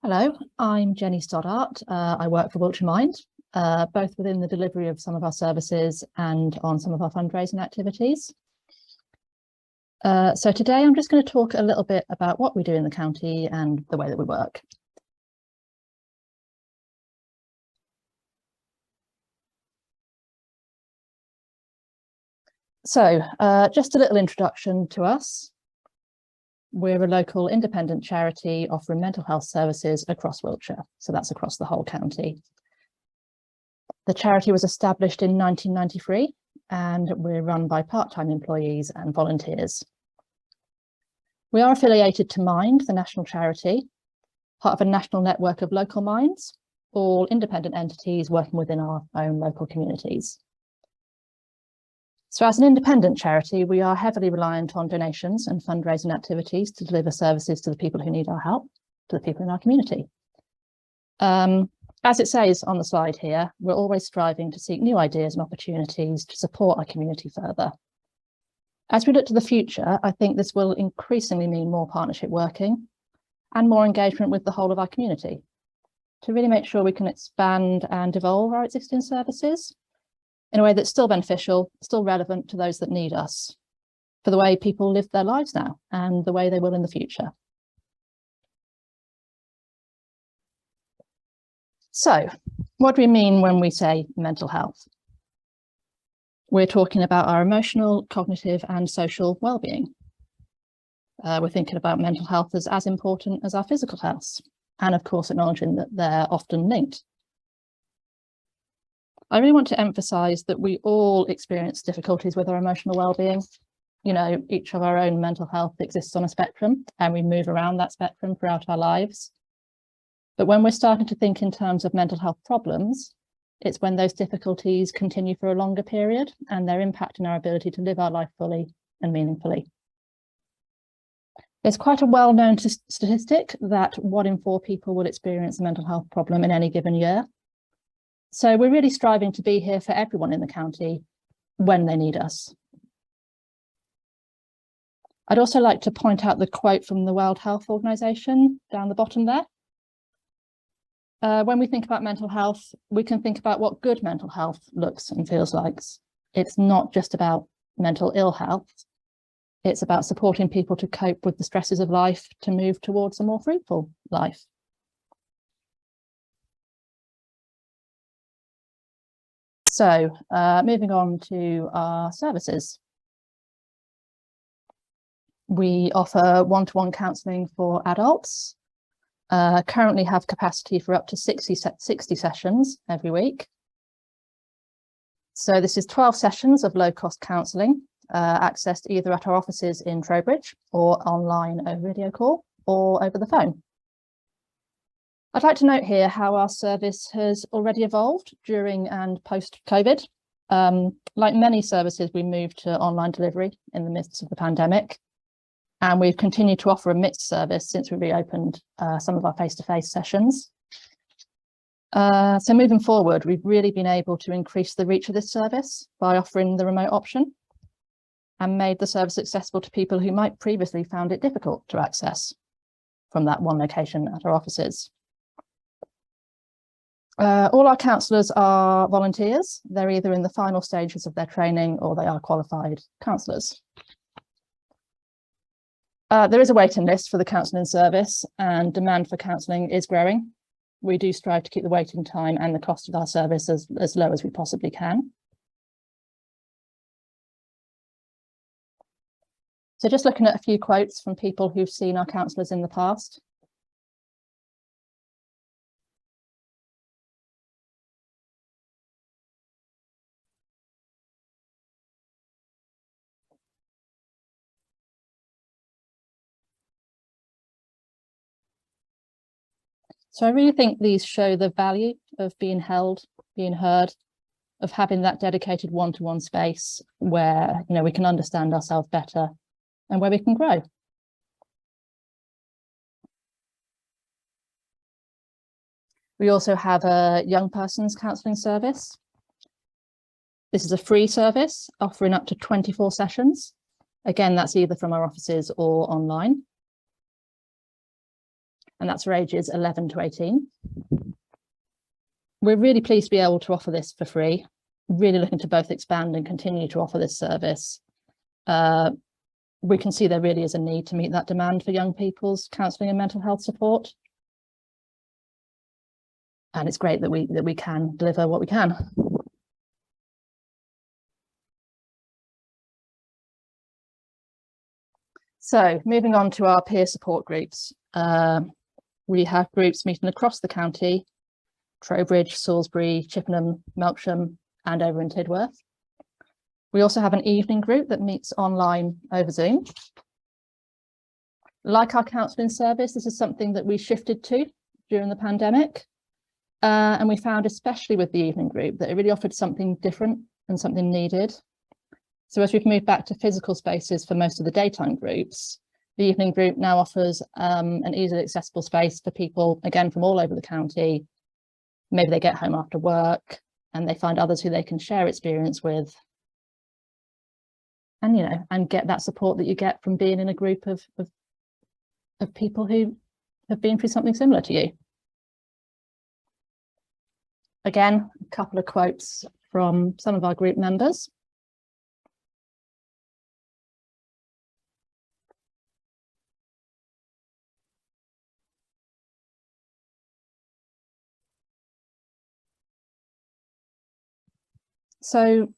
Hello, I'm Jenny Stoddart. I work for Wiltshire Mind, both within the delivery of some of our services and on some of our fundraising activities. So today I'm just going to talk a little bit about what we do in the county and the way that we work. So just a little introduction to us. We're a local independent charity offering mental health services across Wiltshire. So that's across the whole county. The charity was established in 1993 and we're run by part-time employees and volunteers. We are affiliated to Mind, the national charity, part of a national network of local minds, all independent entities working within our own local communities. So as an independent charity, we are heavily reliant on donations and fundraising activities to deliver services to the people who need our help, to the people in our community. As it says on the slide here, we're always striving to seek new ideas and opportunities to support our community further. As we look to the future, I think this will increasingly mean more partnership working and more engagement with the whole of our community to really make sure we can expand and evolve our existing services in a way that's still beneficial, still relevant to those that need us, for the way people live their lives now and the way they will in the future. So, what do we mean when we say mental health? We're talking about our emotional, cognitive and social well-being. We're thinking about mental health as important as our physical health, and of course acknowledging that they're often linked. I really want to emphasise that we all experience difficulties with our emotional well-being. You know, each of our own mental health exists on a spectrum and we move around that spectrum throughout our lives. But when we're starting to think in terms of mental health problems, it's when those difficulties continue for a longer period and they're impacting our ability to live our life fully and meaningfully. It's quite a well-known statistic that 1 in 4 people will experience a mental health problem in any given year. So we're really striving to be here for everyone in the county when they need us. I'd also like to point out the quote from the World Health Organization down the bottom there. When we think about mental health, we can think about what good mental health looks and feels like. It's not just about mental ill health. It's about supporting people to cope with the stresses of life to move towards a more fruitful life. So moving on to our services. We offer one-to-one counselling for adults, currently have capacity for up to 60 sessions every week. So this is 12 sessions of low-cost counselling, accessed either at our offices in Trowbridge or online over video call or over the phone. I'd like to note here how our service has already evolved during and post-COVID. Like many services, we moved to online delivery in the midst of the pandemic, and we've continued to offer a mixed service since we reopened some of our face-to-face sessions. So moving forward, we've really been able to increase the reach of this service by offering the remote option and made the service accessible to people who might previously found it difficult to access from that one location at our offices. All our counsellors are volunteers. They're either in the final stages of their training or they are qualified counsellors. There is a waiting list for the counselling service and demand for counselling is growing. We do strive to keep the waiting time and the cost of our service as low as we possibly can. So just looking at a few quotes from people who've seen our counsellors in the past. So I really think these show the value of being held, being heard, of having that dedicated one-to-one space where, you know, we can understand ourselves better and where we can grow. We also have a young person's counselling service. This is a free service offering up to 24 sessions. Again, that's either from our offices or online. and that's for ages 11 to 18. We're really pleased to be able to offer this for free, really looking to both expand and continue to offer this service. We can see there really is a need to meet that demand for young people's counselling and mental health support. And it's great that we can deliver what we can. So moving on to our peer support groups. We have groups meeting across the county, Trowbridge, Salisbury, Chippenham, Melksham, and over in Tidworth. We also have an evening group that meets online over Zoom. Like our counselling service, this is something that we shifted to during the pandemic. And we found, especially with the evening group, that it really offered something different and something needed. So as we've moved back to physical spaces for most of the daytime groups, the evening group now offers an easily accessible space for people, again, from all over the county. Maybe they get home after work and they find others who they can share experience with. And, and get that support that you get from being in a group of people who have been through something similar to you. Again, a couple of quotes from some of our group members. So,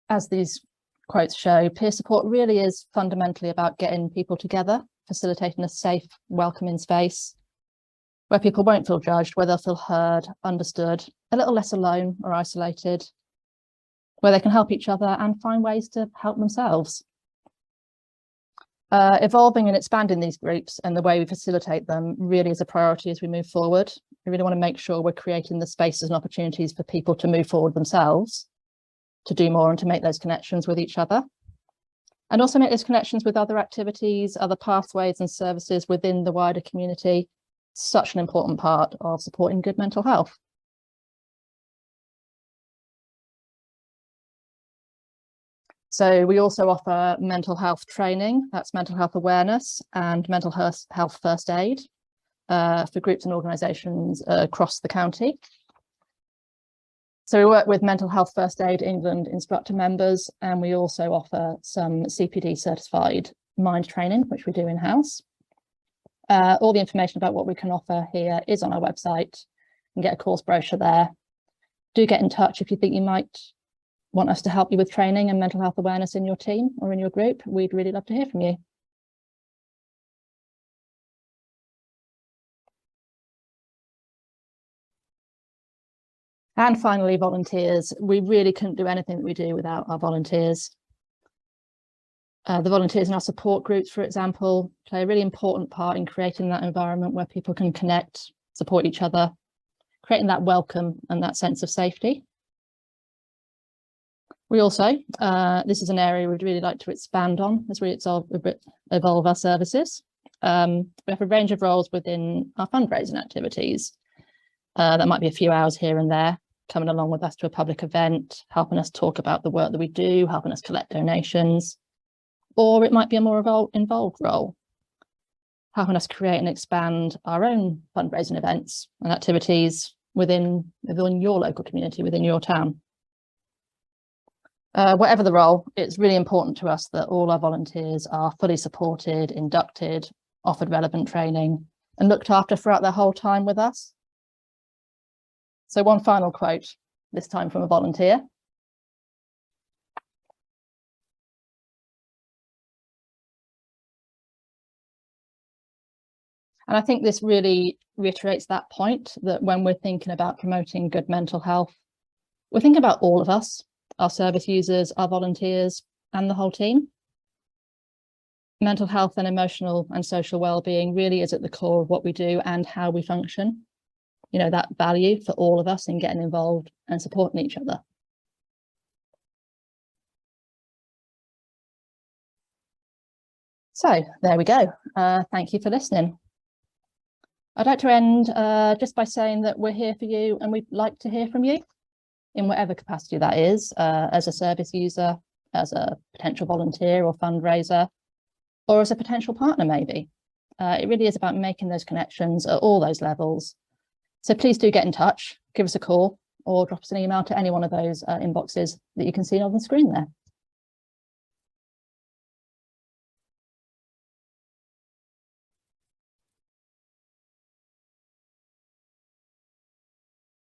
as these quotes show, peer support really is fundamentally about getting people together, facilitating a safe, welcoming space where people won't feel judged, where they'll feel heard, understood, a little less alone or isolated, where they can help each other and find ways to help themselves. Evolving and expanding these groups and the way we facilitate them really is a priority as we move forward. We really want to make sure we're creating the spaces and opportunities for people to move forward themselves, to do more and to make those connections with each other. And also make those connections with other activities, other pathways and services within the wider community. Such an important part of supporting good mental health. So we also offer mental health training, that's mental health awareness and mental health first aid for groups and organisations across the county. So we work with Mental Health First Aid England instructor members, and we also offer some CPD certified mind training, which we do in-house. All the information about what we can offer here is on our website. You can get a course brochure there. Do get in touch if you think you might want us to help you with training and mental health awareness in your team or in your group. We'd really love to hear from you. And finally, volunteers. We really couldn't do anything that we do without our volunteers. The volunteers in our support groups, for example, play a really important part in creating that environment where people can connect, support each other, creating that welcome and that sense of safety. We also, this is an area we'd really like to expand on as we evolve our services. We have a range of roles within our fundraising activities. That might be a few hours here and there, coming along with us to a public event, helping us talk about the work that we do, helping us collect donations. Or it might be a more involved role, helping us create and expand our own fundraising events and activities within your local community, within your town. Whatever the role, it's really important to us that all our volunteers are fully supported, inducted, offered relevant training, and looked after throughout their whole time with us. So one final quote, this time from a volunteer. And I think this really reiterates that point, that when we're thinking about promoting good mental health, we're thinking about all of us, our service users, our volunteers, and the whole team. Mental health and emotional and social well-being really is at the core of what we do and how we function. You know, that value for all of us in getting involved and supporting each other. So there we go. Thank you for listening. I'd like to end just by saying that we're here for you and we'd like to hear from you in whatever capacity that is, as a service user, as a potential volunteer or fundraiser, or as a potential partner maybe. It really is about making those connections at all those levels. So please do get in touch, give us a call, or drop us an email to any one of those inboxes that you can see on the screen there.